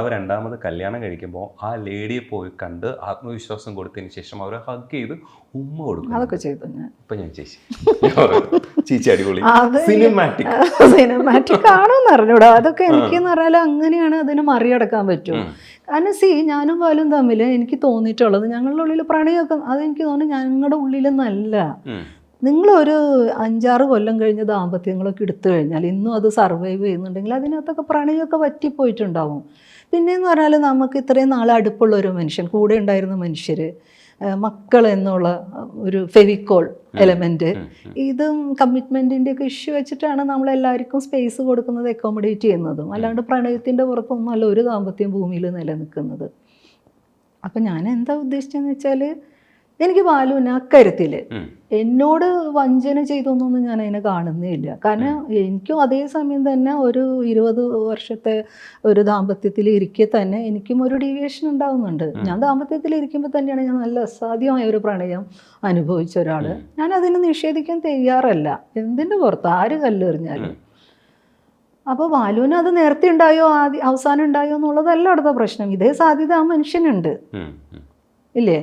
ഭർത്താവ് രണ്ടാമത് കല്യാണം കഴിക്കുമ്പോൾ ആ ലേഡിയെ പോയി കണ്ട് ആത്മവിശ്വാസം കൊടുത്തതിന് ശേഷം അവരെ ഹഗ് ചെയ്ത് ഉമ്മ കൊടുക്കും. അതൊക്കെ ചെയ്തു ഞാൻ. ഇപ്പൊ ഞാൻ ചേച്ചി അടിപൊളി സിനിമാറ്റിക് ആണോന്ന് അറിഞ്ഞൂടാ. അതൊക്കെ എനിക്കെന്ന് പറഞ്ഞാൽ അങ്ങനെയാണ് അതിനെ മറികടക്കാൻ പറ്റും. കാരണം ഞാനും ബാലും തമ്മിൽ എനിക്ക് തോന്നിയിട്ടുള്ളത് ഞങ്ങളുടെ ഉള്ളിൽ പ്രണയമൊക്കെ അതെനിക്ക് തോന്നുന്നു ഞങ്ങളുടെ ഉള്ളിലൊന്നല്ല. നിങ്ങളൊരു 5-6 കൊല്ലം കഴിഞ്ഞ ദാമ്പത്യങ്ങളൊക്കെ എടുത്തു കഴിഞ്ഞാൽ ഇന്നും അത് സർവൈവ് ചെയ്യുന്നുണ്ടെങ്കിൽ അതിനകത്തൊക്കെ പ്രണയമൊക്കെ വറ്റിപ്പോയിട്ടുണ്ടാവും. പിന്നെയെന്ന് പറഞ്ഞാൽ നമുക്ക് ഇത്രയും നാൾ അടുപ്പുള്ള ഒരു മനുഷ്യൻ, കൂടെ ഉണ്ടായിരുന്ന മനുഷ്യർ, മക്കൾ എന്നുള്ള ഒരു ഫെവിക്കോൾ എലമെൻറ്റ്, ഇതും കമ്മിറ്റ്മെൻറ്റിൻ്റെ ഒക്കെ ഇഷ്യൂ വെച്ചിട്ടാണ് നമ്മളെല്ലാവർക്കും സ്പേസ് കൊടുക്കുന്നത്, അക്കോമഡേറ്റ് ചെയ്യുന്നതും. അല്ലാണ്ട് പ്രണയത്തിൻ്റെ പുറത്തൊന്നുമല്ല ഒരു ദാമ്പത്യം ഭൂമിയിൽ നിലനിൽക്കുന്നത്. അപ്പം ഞാൻ എന്താ ഉദ്ദേശിച്ചതെന്ന് വെച്ചാൽ എനിക്ക് ബാലുവിന് അക്കാര്യത്തിൽ എന്നോട് വഞ്ചന ചെയ്തൊന്നും ഞാൻ അതിനെ കാണുന്നേ ഇല്ല. കാരണം എനിക്കും അതേ സമയം തന്നെ ഒരു 20 വർഷത്തെ ഒരു ദാമ്പത്യത്തിൽ ഇരിക്കെ തന്നെ എനിക്കും ഒരു ഡീവിയേഷൻ ഉണ്ടാവുന്നുണ്ട്. ഞാൻ ദാമ്പത്യത്തിൽ ഇരിക്കുമ്പോൾ തന്നെയാണ് ഞാൻ നല്ല അസാധ്യമായ ഒരു പ്രണയം അനുഭവിച്ച ഒരാൾ. ഞാൻ അതിനെ നിഷേധിക്കാൻ തയ്യാറല്ല. എന്തിൻ്റെ പുറത്ത് ആര് കല്ലെറിഞ്ഞാലും. അപ്പോൾ ബാലുവിന് അത് നേരത്തെ ഉണ്ടായോ അവസാനം ഉണ്ടായോ എന്നുള്ളതല്ല അടുത്ത പ്രശ്നം. ഇതേ സാധ്യത ആ മനുഷ്യനുണ്ട് ഇല്ലേ?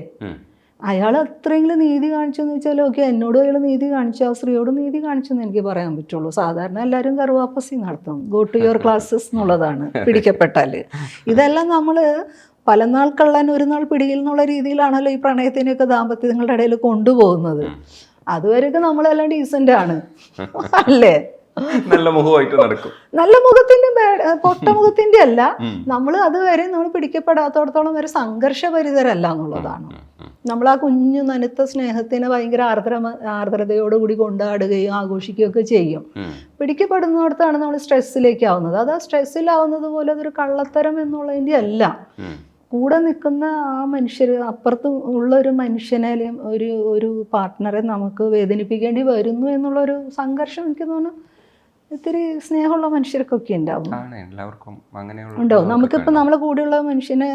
അയാൾ അത്രയെങ്കിലും നീതി കാണിച്ചെന്ന് വെച്ചാൽ ഓക്കെ, എന്നോട് അയാൾ നീതി കാണിച്ചു, ആ സ്ത്രീയോട് നീതി കാണിച്ചെന്ന് എനിക്ക് പറയാൻ പറ്റുള്ളൂ. സാധാരണ എല്ലാവരും കറുവാപ്പസി നടത്തും, ഗോ ടു യുവർ ക്ലാസ്സസ് എന്നുള്ളതാണ് പിടിക്കപ്പെട്ടാൽ. ഇതെല്ലാം നമ്മൾ പല നാൾ കള്ളൻ ഒരു നാൾ പിടിയിൽ എന്നുള്ള രീതിയിലാണല്ലോ ഈ പ്രണയത്തിനെയൊക്കെ ദാമ്പത്യങ്ങളുടെ ഇടയിൽ കൊണ്ടുപോകുന്നത്. അതുവരെയൊക്കെ നമ്മളെല്ലാം ഡീസൻ്റ് ആണ് അല്ലേ? നല്ല മുഖമായിട്ട് നടക്കും. നല്ല മുഖത്തിന്റെ പൊട്ടമുഖത്തിന്റെ അല്ല, നമ്മൾ അതുവരെ നമ്മൾ പിടിക്കപ്പെടാത്തോടത്തോളം വരെ സംഘർഷഭരിതരല്ല എന്നുള്ളതാണ്. നമ്മൾ ആ കുഞ്ഞു നനുത്ത സ്നേഹത്തിനെ ഭയങ്കര ആർദ്രതയോടുകൂടി കൊണ്ടാടുകയും ആഘോഷിക്കുകയൊക്കെ ചെയ്യും. പിടിക്കപ്പെടുന്നിടത്താണ് നമ്മൾ സ്ട്രെസ്സിലേക്ക് ആവുന്നത്. അത് ആ സ്ട്രെസ്സിലാവുന്നത് പോലെ അതൊരു കള്ളത്തരം എന്നുള്ളതിൻ്റെ അല്ല. കൂടെ നിൽക്കുന്ന ആ മനുഷ്യർ, അപ്പുറത്ത് ഉള്ള ഒരു മനുഷ്യനെ അല്ലെങ്കിൽ ഒരു പാർട്ട്ണറെ നമുക്ക് വേദനിപ്പിക്കേണ്ടി വരുന്നു എന്നുള്ളൊരു സംഘർഷം എനിക്ക് തോന്നുന്നു ഇത്തിരി സ്നേഹമുള്ള മനുഷ്യർക്കൊക്കെ ഉണ്ടാവും. ഉണ്ടാവും. നമുക്കിപ്പോൾ നമ്മളെ കൂടെയുള്ള മനുഷ്യനെ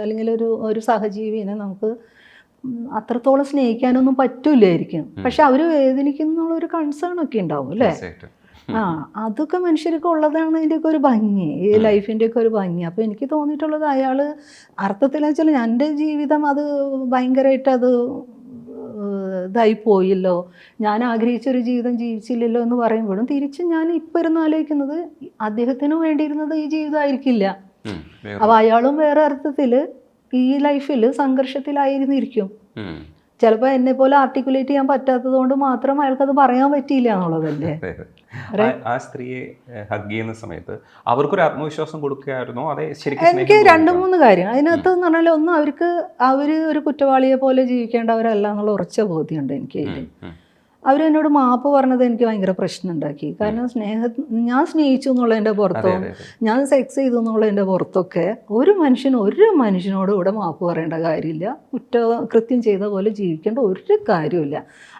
അല്ലെങ്കിൽ ഒരു സഹജീവിനെ നമുക്ക് അത്രത്തോളം സ്നേഹിക്കാനൊന്നും പറ്റൂലായിരിക്കും. പക്ഷെ അവർ വേദനിക്കുന്നുള്ളൊരു കൺസേൺ ഒക്കെ ഉണ്ടാവും അല്ലേ? അതൊക്കെ മനുഷ്യർക്ക് ഉള്ളതാണ് ഇതിൻ്റെയൊക്കെ ഒരു ഭംഗി, ഈ ലൈഫിൻ്റെയൊക്കെ ഒരു ഭംഗി. അപ്പോൾ എനിക്ക് തോന്നിയിട്ടുള്ളത് അയാൾ അർത്ഥത്തിലെന്ന് വെച്ചാൽ എൻ്റെ ജീവിതം അത് ഭയങ്കരമായിട്ട് അത് ഇതായിപ്പോയില്ലോ, ഞാൻ ആഗ്രഹിച്ചൊരു ജീവിതം ജീവിച്ചില്ലല്ലോ എന്ന് പറയുമ്പോഴും തിരിച്ച് ഞാൻ ഇപ്പോൾ ഇരുന്ന് ആലോചിക്കുന്നത് അദ്ദേഹത്തിന് വേണ്ടിയിരുന്നത് ഈ ജീവിതമായിരിക്കില്ല. അപ്പോൾ അയാളും വേറെ അർത്ഥത്തിൽ ഈ ലൈഫിൽ സംഘർഷത്തിലായിരുന്നിരിക്കും. ചിലപ്പോൾ എന്നെ പോലെ ആർട്ടിക്കുലേറ്റ് ചെയ്യാൻ പറ്റാത്തത് കൊണ്ട് മാത്രം അയാൾക്കത് പറയാൻ പറ്റിയില്ല എന്നുള്ളതല്ലേ? ആ സ്ത്രീയെ ഹഗ് ചെയ്യുന്ന സമയത്ത് അവർക്കൊരു ആത്മവിശ്വാസം കൊടുക്കുകയായിരുന്നോ? അതെ, എനിക്ക് 2-3 കാര്യം അതിനകത്ത് എന്ന് പറഞ്ഞാൽ ഒന്ന്, അവർ ഒരു കുറ്റവാളിയെ പോലെ ജീവിക്കേണ്ടവരല്ല എന്നുള്ള ഉറച്ച ബോധ്യമുണ്ട് എനിക്ക്. അവരെന്നോട് മാപ്പ് പറഞ്ഞത് എനിക്ക് ഭയങ്കര പ്രശ്നം ഉണ്ടാക്കി. കാരണം ഞാൻ സ്നേഹിച്ചു എന്നുള്ളതിൻ്റെ പുറത്തും ഞാൻ സെക്സ് ചെയ്തു എന്നുള്ളതിൻ്റെ പുറത്തൊക്കെ ഒരു മനുഷ്യനോട് ഇവിടെ മാപ്പ് പറയേണ്ട കാര്യമില്ല. കൃത്യം ചെയ്ത പോലെ ജീവിക്കേണ്ട ഒരു കാര്യമില്ല.